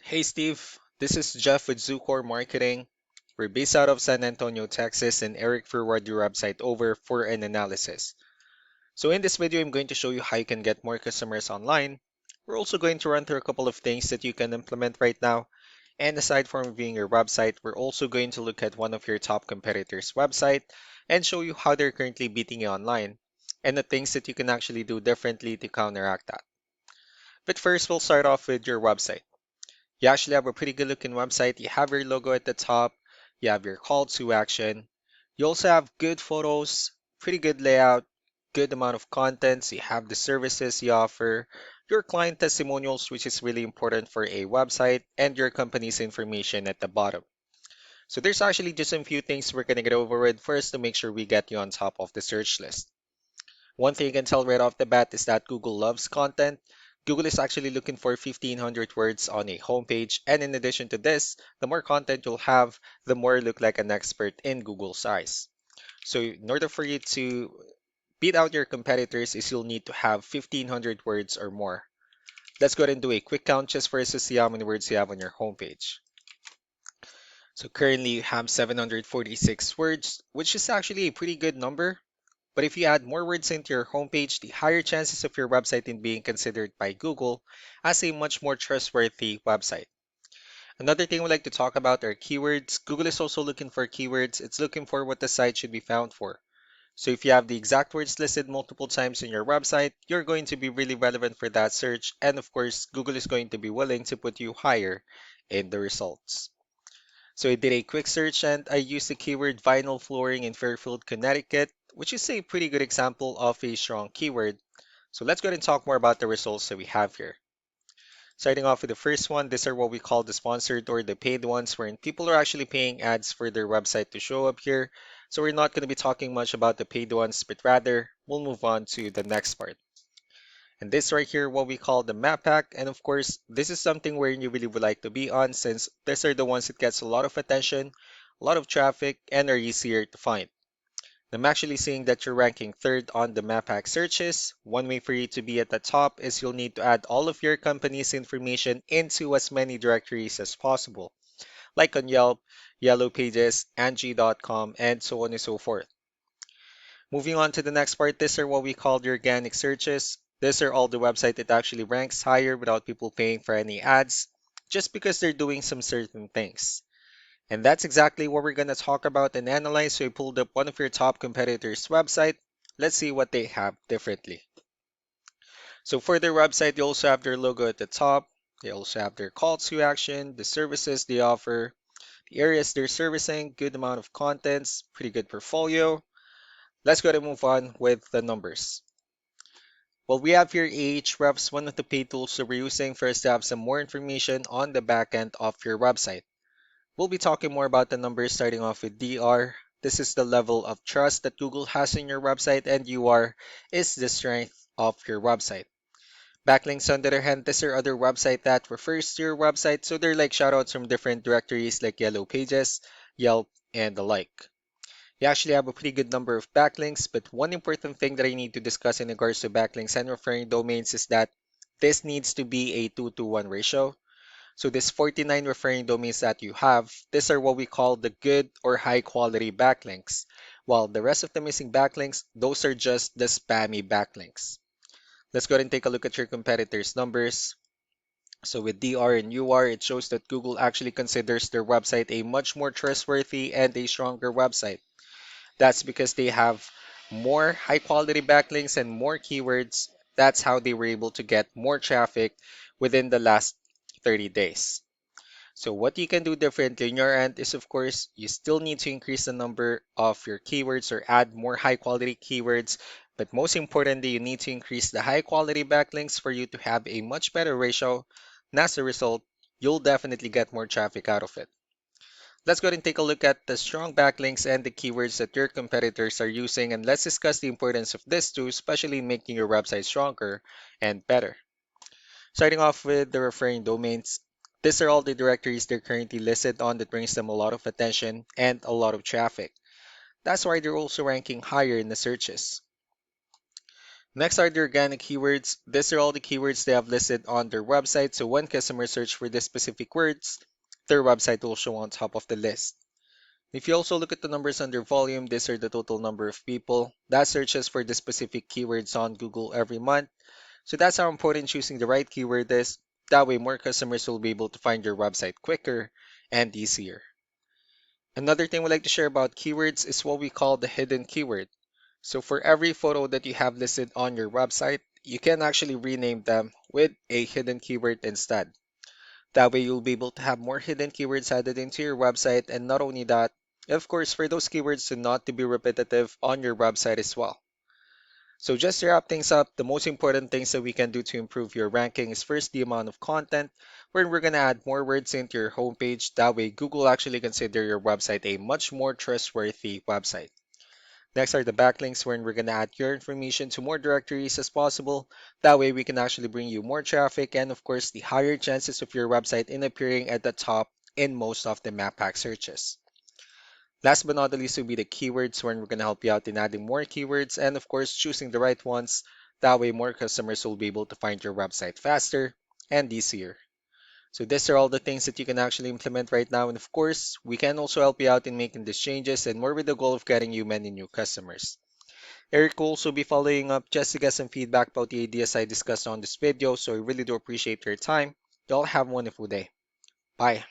Hey Steve, this is Jeff with Zucor Marketing. We're based out of San Antonio, Texas, and Eric forwarded your website over for an analysis. So in this video, I'm going to show you how you can get more customers online. We're also going to run through a couple of things that you can implement right now. And aside from reviewing your website, we're also going to look at one of your top competitors' website and show you how they're currently beating you online and the things that you can actually do differently to counteract that. But first, we'll start off with your website. You actually have a pretty good looking website. You have your logo at the top. You have your call to action. You also have good photos, pretty good layout, good amount of contents. You have the services you offer, your client testimonials, which is really important for a website, and your company's information at the bottom. So there's actually just a few things we're going to get over with first to make sure we get you on top of the search list. One thing you can tell right off the bat is that Google loves content. Google is actually looking for 1,500 words on a homepage. And in addition to this, the more content you'll have, the more you look like an expert in Google's eyes. So in order for you to beat out your competitors is you'll need to have 1,500 words or more. Let's go ahead and do a quick count just for us to see how many words you have on your homepage. So currently you have 746 words, which is actually a pretty good number. But if you add more words into your homepage, the higher chances of your website in being considered by Google as a much more trustworthy website. Another thing we like to talk about are keywords. Google is also looking for keywords. It's looking for what the site should be found for. So if you have the exact words listed multiple times in your website, you're going to be really relevant for that search. And of course, Google is going to be willing to put you higher in the results. So I did a quick search and I used the keyword vinyl flooring in Fairfield, Connecticut, which is a pretty good example of a strong keyword. So let's go ahead and talk more about the results that we have here. Starting off with the first one, these are what we call the sponsored or the paid ones, wherein people are actually paying ads for their website to show up here. So we're not going to be talking much about the paid ones, but rather we'll move on to the next part. And this right here, what we call the map pack. And of course, this is something where you really would like to be on since these are the ones that gets a lot of attention, a lot of traffic, and are easier to find. I'm actually seeing that you're ranking third on the map pack searches. One way for you to be at the top is you'll need to add all of your company's information into as many directories as possible, like on Yelp, Yellow Pages, Angie.com, and so on and so forth. Moving on to the next part, these are what we call the organic searches. These are all the website that actually ranks higher without people paying for any ads, just because they're doing some certain things. And that's exactly what we're going to talk about and analyze. So I pulled up one of your top competitors' website. Let's see what they have differently. So for their website, they also have their logo at the top. They also have their call to action, the services they offer, the areas they're servicing, good amount of contents, pretty good portfolio. Let's go ahead and move on with the numbers. Well, we have here Ahrefs, one of the paid tools that we're using for us to have some more information on the back end of your website. We'll be talking more about the numbers starting off with DR. This is the level of trust that Google has in your website, and UR is the strength of your website. Backlinks, on the other hand, these are other website that refers to your website, so they're like shoutouts from different directories like Yellow Pages, Yelp, and the like. You actually have a pretty good number of backlinks, but one important thing that I need to discuss in regards to backlinks and referring domains is that this needs to be a 2 to 1 ratio. So this 49 referring domains that you have, these are what we call the good or high quality backlinks. While the rest of the missing backlinks, those are just the spammy backlinks. Let's go ahead and take a look at your competitors' numbers. So with DR and UR, it shows that Google actually considers their website a much more trustworthy and a stronger website. That's because they have more high quality backlinks and more keywords. That's how they were able to get more traffic within the last 30 days. So what you can do differently on your end is, of course, you still need to increase the number of your keywords or add more high quality keywords. But most importantly, you need to increase the high quality backlinks for you to have a much better ratio. And as a result, you'll definitely get more traffic out of it. Let's go ahead and take a look at the strong backlinks and the keywords that your competitors are using, and let's discuss the importance of this too, especially in making your website stronger and better. Starting off with the referring domains, these are all the directories they're currently listed on that brings them a lot of attention and a lot of traffic. That's why they're also ranking higher in the searches. Next are the organic keywords. These are all the keywords they have listed on their website, so when customers search for these specific words, their website will show on top of the list. If you also look at the numbers under volume, these are the total number of people that searches for the specific keywords on Google every month. So that's how important choosing the right keyword is. That way more customers will be able to find your website quicker and easier. Another thing we like to share about keywords is what we call the hidden keyword. So for every photo that you have listed on your website, you can actually rename them with a hidden keyword instead. That way you'll be able to have more hidden keywords added into your website, and not only that, of course, for those keywords to not to be repetitive on your website as well. So just to wrap things up, the most important things that we can do to improve your ranking is first the amount of content, where we're going to add more words into your homepage. That way Google actually consider your website a much more trustworthy website. Next are the backlinks, wherein we're going to add your information to more directories as possible. That way we can actually bring you more traffic and of course the higher chances of your website in appearing at the top in most of the map pack searches. Last but not the least will be the keywords, wherein we're going to help you out in adding more keywords and of course choosing the right ones. That way more customers will be able to find your website faster and easier. So these are all the things that you can actually implement right now, and of course we can also help you out in making these changes and more with the goal of getting you many new customers. Eric will also be following up just to get some feedback about the ideas I discussed on this video, so I really do appreciate your time. Y'all have a wonderful day. Bye.